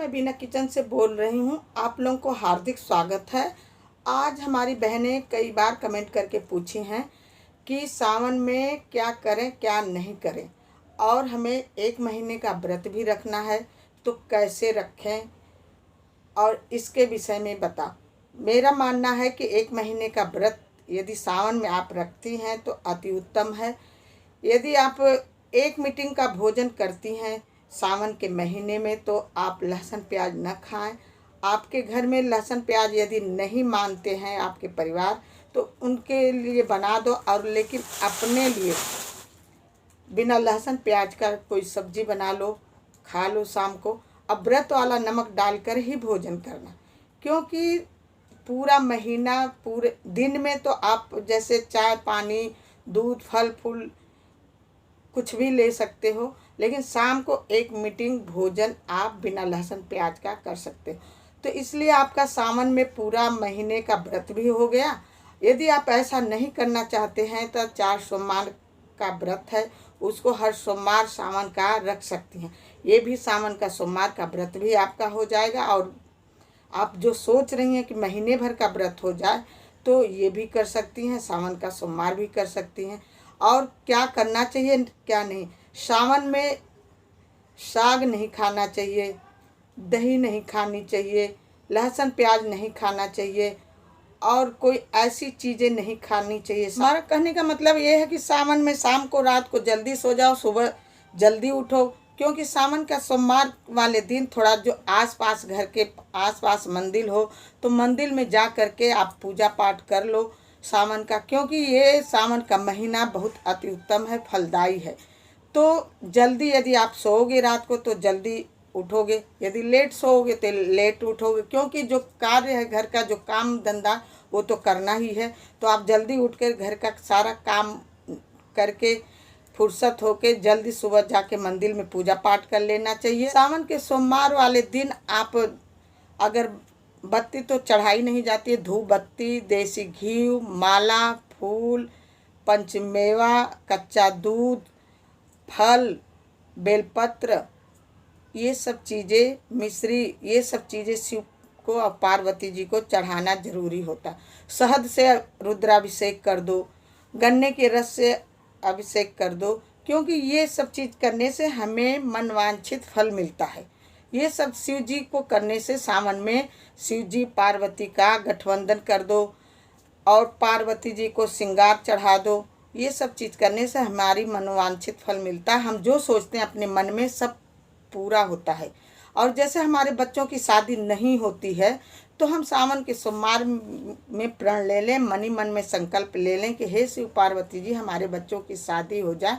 मैं बीना किचन से बोल रही हूँ। आप लोगों को हार्दिक स्वागत है। आज हमारी बहनें कई बार कमेंट करके पूछी हैं कि सावन में क्या करें क्या नहीं करें, और हमें 1 महीने का व्रत भी रखना है तो कैसे रखें, और इसके विषय में बता। मेरा मानना है कि 1 महीने का व्रत यदि सावन में आप रखती हैं तो अति उत्तम है। यदि आप एक मीटिंग का भोजन करती हैं सावन के महीने में तो आप लहसुन प्याज न खाएं। आपके घर में लहसुन प्याज यदि नहीं मानते हैं आपके परिवार, तो उनके लिए बना दो, और लेकिन अपने लिए बिना लहसुन प्याज का कोई सब्जी बना लो, खा लो शाम को। अब व्रत वाला नमक डालकर ही भोजन करना, क्योंकि पूरा महीना पूरे दिन में तो आप जैसे चाय पानी दूध फल फूल कुछ भी ले सकते हो, लेकिन शाम को एक मीटिंग भोजन आप बिना लहसुन प्याज का कर सकते हो। तो इसलिए आपका सावन में पूरा महीने का व्रत भी हो गया। यदि आप ऐसा नहीं करना चाहते हैं तो 4 सोमवार का व्रत है, उसको हर सोमवार सावन का रख सकती हैं। ये भी सावन का सोमवार का व्रत भी आपका हो जाएगा। और आप जो सोच रही हैं कि महीने भर का व्रत हो जाए तो ये भी कर सकती हैं, सावन का सोमवार भी कर सकती हैं। और क्या करना चाहिए क्या नहीं, सावन में साग नहीं खाना चाहिए, दही नहीं खानी चाहिए, लहसुन प्याज नहीं खाना चाहिए, और कोई ऐसी चीज़ें नहीं खानी चाहिए। हमारा कहने का मतलब ये है कि सावन में शाम को रात को जल्दी सो जाओ, सुबह जल्दी उठो, क्योंकि सावन का सोमवार वाले दिन थोड़ा जो आसपास घर के आसपास मंदिर हो तो मंदिर में जा करके आप पूजा पाठ कर लो सावन का, क्योंकि ये सावन का महीना बहुत अति उत्तम है, फलदायी है। तो जल्दी यदि आप सोओगे रात को तो जल्दी उठोगे, यदि लेट सोओगे तो लेट उठोगे, क्योंकि जो कार्य है घर का, जो काम धंधा वो तो करना ही है। तो आप जल्दी उठकर घर का सारा काम करके फुर्सत होके जल्दी सुबह जाके मंदिर में पूजा पाठ कर लेना चाहिए। सावन के सोमवार वाले दिन आप अगर बत्ती तो चढ़ाई नहीं जाती है, धूप बत्ती, देसी घी, माला, फूल, पंचमेवा, कच्चा दूध, फल, बेलपत्र, ये सब चीज़ें, मिश्री, ये सब चीज़ें शिव को और पार्वती जी को चढ़ाना जरूरी होता है। शहद से रुद्राभिषेक कर दो, गन्ने के रस से अभिषेक कर दो, क्योंकि ये सब चीज़ करने से हमें मनवांछित फल मिलता है। ये सब शिव जी को करने से सावन में शिव जी पार्वती का गठबंधन कर दो और पार्वती जी को श्रृंगार चढ़ा दो। ये सब चीज़ करने से हमारी मनोवांछित फल मिलता है। हम जो सोचते हैं अपने मन में सब पूरा होता है। और जैसे हमारे बच्चों की शादी नहीं होती है तो हम सावन के सोमवार में प्रण ले लें, मनी मन में संकल्प ले लें कि हे शिव पार्वती जी हमारे बच्चों की शादी हो जाए।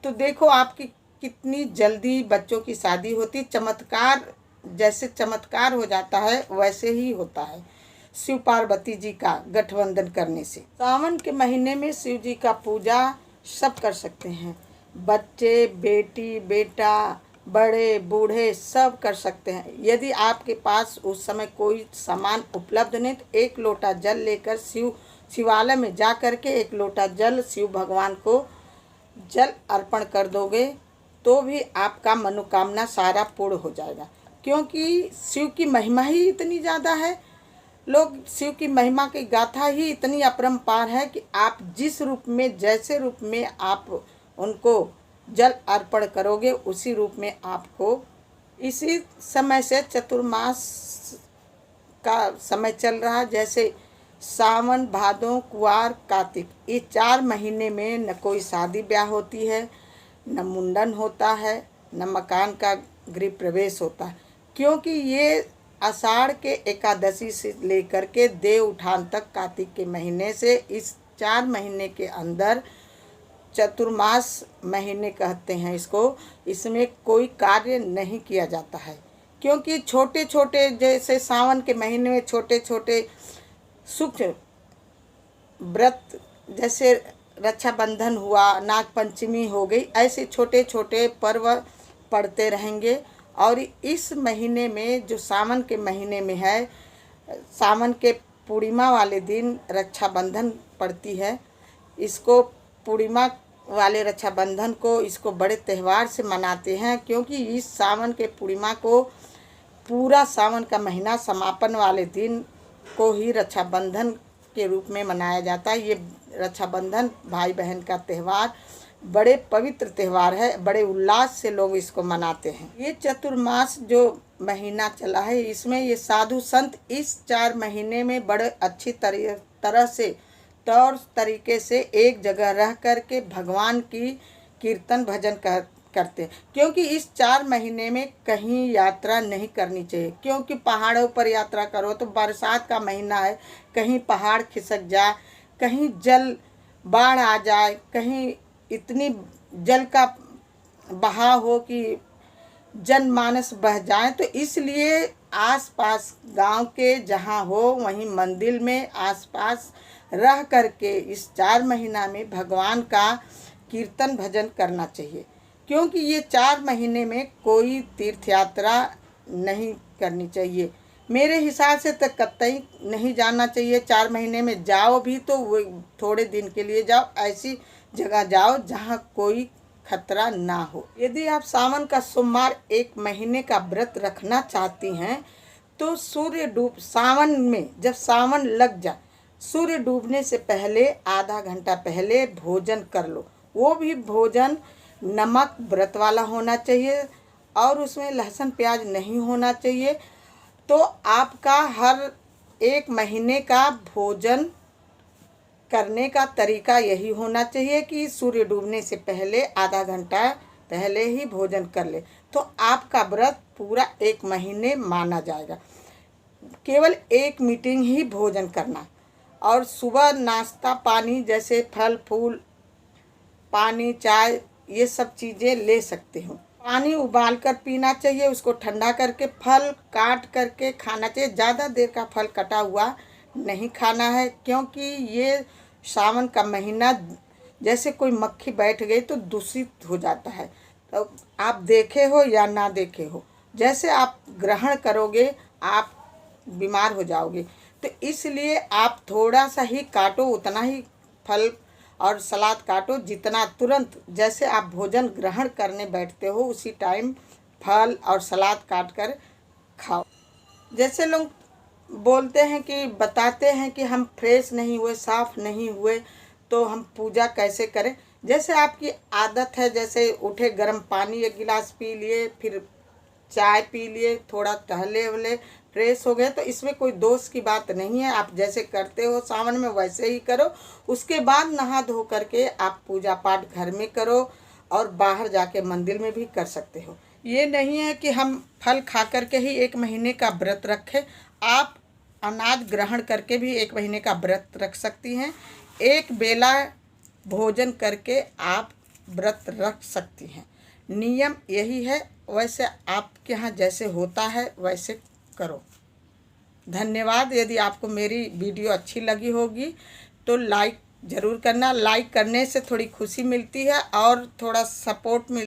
तो देखो आपकी कितनी जल्दी बच्चों की शादी होती। चमत्कार, जैसे चमत्कार हो जाता है वैसे ही होता है शिव पार्वती जी का गठबंधन करने से। सावन के महीने में शिव जी का पूजा सब कर सकते हैं, बच्चे, बेटी, बेटा, बड़े बूढ़े सब कर सकते हैं। यदि आपके पास उस समय कोई सामान उपलब्ध नहीं तो 1 लोटा जल लेकर शिवालय में जा कर के 1 लोटा जल शिव भगवान को जल अर्पण कर दोगे तो भी आपका मनोकामना सारा पूर्ण हो जाएगा, क्योंकि शिव की महिमा ही इतनी ज़्यादा है। लोग शिव की महिमा की गाथा ही इतनी अपरंपार है कि आप जिस रूप में, जैसे रूप में आप उनको जल अर्पण करोगे उसी रूप में आपको। इसी समय से चतुर्मास का समय चल रहा है, जैसे सावन, भादों, कुआर, कार्तिक, ये 4 महीने में न कोई शादी ब्याह होती है, न मुंडन होता है, न मकान का गृह प्रवेश होता है, क्योंकि ये आषाढ़ के एकादशी से लेकर के देव उठान तक कार्तिक के महीने से इस 4 महीने के अंदर चतुर्मास महीने कहते हैं इसको, इसमें कोई कार्य नहीं किया जाता है। क्योंकि छोटे छोटे, जैसे सावन के महीने में छोटे छोटे सुख व्रत, जैसे रक्षाबंधन हुआ, नाग पंचमी हो गई, ऐसे छोटे छोटे पर्व पड़ते रहेंगे। और इस महीने में जो सावन के महीने में है, सावन के पूर्णिमा वाले दिन रक्षाबंधन पड़ती है। इसको पूर्णिमा वाले रक्षाबंधन को इसको बड़े त्यौहार से मनाते हैं, क्योंकि इस सावन के पूर्णिमा को पूरा सावन का महीना समापन वाले दिन को ही रक्षाबंधन के रूप में मनाया जाता है। ये रक्षाबंधन भाई बहन का त्यौहार बड़े पवित्र त्यौहार है, बड़े उल्लास से लोग इसको मनाते हैं। ये चतुर्मास जो महीना चला है, इसमें ये साधु संत इस 4 महीने में बड़े अच्छी तरह से तौर तरीके से एक जगह रह कर के भगवान की कीर्तन भजन करते हैं। क्योंकि इस 4 महीने में कहीं यात्रा नहीं करनी चाहिए, क्योंकि पहाड़ों पर यात्रा करो तो बरसात का महीना है, कहीं पहाड़ खिसक जाए, कहीं जल बाढ़ आ जाए, कहीं इतनी जल का बहाव हो कि जनमानस बह जाए। तो इसलिए आसपास गांव के जहां हो वहीं मंदिर में आसपास रह करके इस 4 महीना में भगवान का कीर्तन भजन करना चाहिए। क्योंकि ये 4 महीने में कोई तीर्थ यात्रा नहीं करनी चाहिए। मेरे हिसाब से तो कतई नहीं जाना चाहिए। 4 महीने में जाओ भी तो वो थोड़े दिन के लिए जाओ, ऐसी जगह जाओ जहाँ कोई खतरा ना हो। यदि आप सावन का सोमवार 1 महीने का व्रत रखना चाहती हैं तो सावन में जब सावन लग जाए, सूर्य डूबने से पहले आधा घंटा पहले भोजन कर लो। वो भी भोजन नमक व्रत वाला होना चाहिए और उसमें लहसुन प्याज नहीं होना चाहिए। तो आपका हर 1 महीने का भोजन करने का तरीका यही होना चाहिए कि सूर्य डूबने से पहले आधा घंटा पहले ही भोजन कर ले, तो आपका व्रत पूरा 1 महीने माना जाएगा। केवल 1 मीटिंग ही भोजन करना और सुबह नाश्ता पानी जैसे फल फूल, पानी, चाय, ये सब चीज़ें ले सकते हो। पानी उबाल कर पीना चाहिए, उसको ठंडा करके फल काट करके खाना चाहिए। ज़्यादा देर का फल कटा हुआ नहीं खाना है, क्योंकि ये सावन का महीना जैसे कोई मक्खी बैठ गई तो दूषित हो जाता है। तो आप देखे हो या ना देखे हो, जैसे आप ग्रहण करोगे आप बीमार हो जाओगे। तो इसलिए आप थोड़ा सा ही काटो, उतना ही फल और सलाद काटो जितना तुरंत जैसे आप भोजन ग्रहण करने बैठते हो उसी टाइम फल और सलाद काट कर खाओ। जैसे लोग बोलते हैं कि बताते हैं कि हम फ्रेश नहीं हुए, साफ़ नहीं हुए, तो हम पूजा कैसे करें। जैसे आपकी आदत है, जैसे उठे गर्म पानी 1 गिलास पी लिए, फिर चाय पी लिए, थोड़ा टहले वहले, फ्रेश हो गए, तो इसमें कोई दोष की बात नहीं है। आप जैसे करते हो सावन में वैसे ही करो। उसके बाद नहा धो करके आप पूजा पाठ घर में करो और बाहर जाके मंदिर में भी कर सकते हो। ये नहीं है कि हम फल खा करके ही 1 महीने का व्रत रखें। आप अनाज ग्रहण करके भी 1 महीने का व्रत रख सकती हैं। 1 बेला भोजन करके आप व्रत रख सकती हैं। नियम यही है, वैसे आपके यहाँ जैसे होता है वैसे करो। धन्यवाद। यदि आपको मेरी वीडियो अच्छी लगी होगी तो लाइक ज़रूर करना। लाइक करने से थोड़ी खुशी मिलती है और थोड़ा सपोर्ट मिलता है।